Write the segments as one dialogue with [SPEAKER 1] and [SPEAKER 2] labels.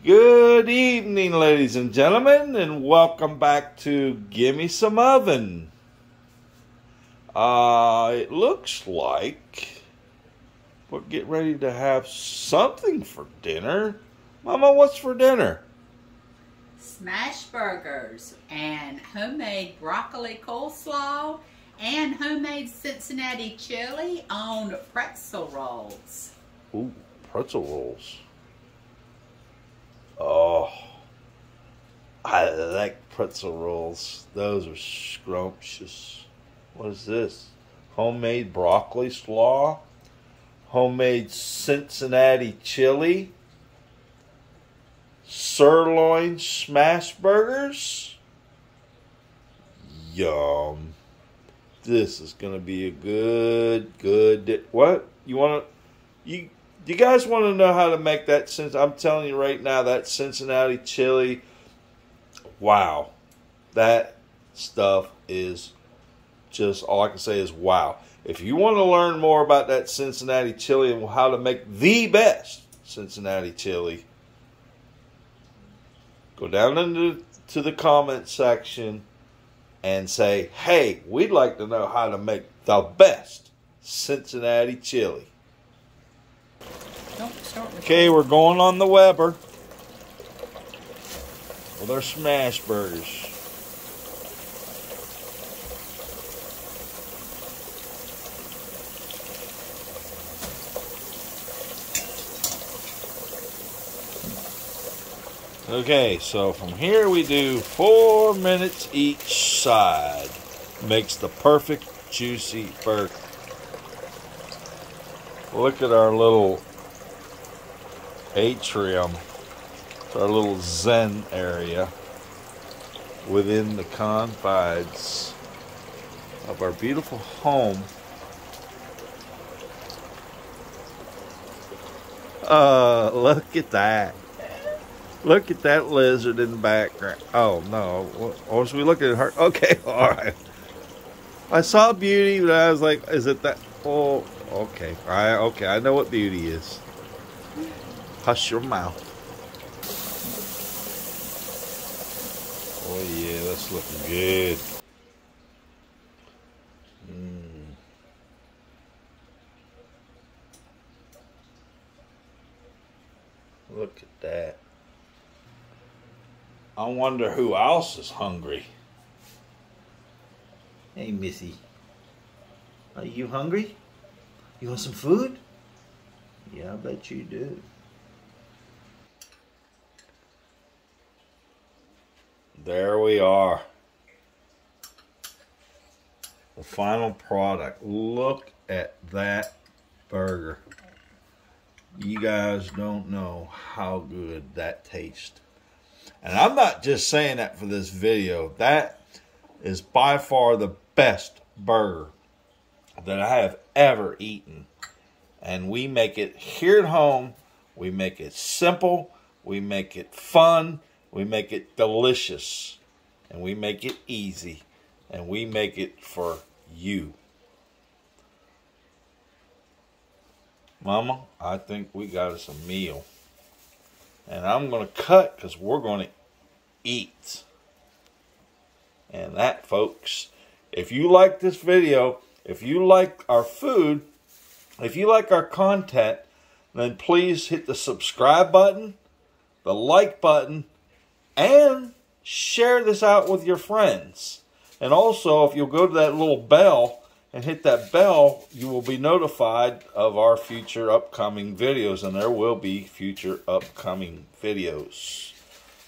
[SPEAKER 1] Good evening, ladies and gentlemen, and welcome back to Gimme Some Oven. It looks like we're getting ready to have something for dinner. Mama, what's for dinner?
[SPEAKER 2] Smash burgers and homemade broccoli coleslaw and homemade Cincinnati chili on pretzel rolls.
[SPEAKER 1] Ooh, pretzel rolls. Oh, I like pretzel rolls. Those are scrumptious. What is this? Homemade broccoli slaw, homemade Cincinnati chili, sirloin smash burgers. Yum. This is going to be a good. What? You guys want to know how to make that? Since I'm telling you right now, that Cincinnati chili, wow, that stuff is just, all I can say is wow. If you want to learn more about that Cincinnati chili and how to make the best Cincinnati chili, go down into the comment section and say, hey, we'd like to know how to make the best Cincinnati chili. Okay, we're going on the Weber with our smash burgers. Okay, so from here we do 4 minutes each side. Makes the perfect juicy burger. Look at our little atrium, our little zen area within the confines of our beautiful home. Look at that. Look at that lizard in the background. Oh no, was we looking at her? Okay, all right. I saw Beauty, but I was like, is it that? Oh, okay. Okay, I know what Beauty is. Hush your mouth. Oh yeah, that's looking good. Look at that. I wonder who else is hungry. Hey, Missy. Are you hungry? You want some food? Yeah, I bet you do. There we are. The final product. Look at that burger. You guys don't know how good that tastes. And I'm not just saying that for this video. That is by far the best burger that I have ever eaten. And we make it here at home. We make it simple. We make it fun. We make it delicious. And we make it easy. And we make it for you. Mama, I think we got us a meal. And I'm going to cut because we're going to eat. And that, folks, if you like this video, if you like our food, if you like our content, then please hit the subscribe button, the like button, and share this out with your friends. And also, if you'll go to that little bell and hit that bell, you will be notified of our future upcoming videos. And there will be future upcoming videos.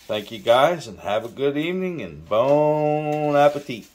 [SPEAKER 1] Thank you guys, and have a good evening, and bon appetit.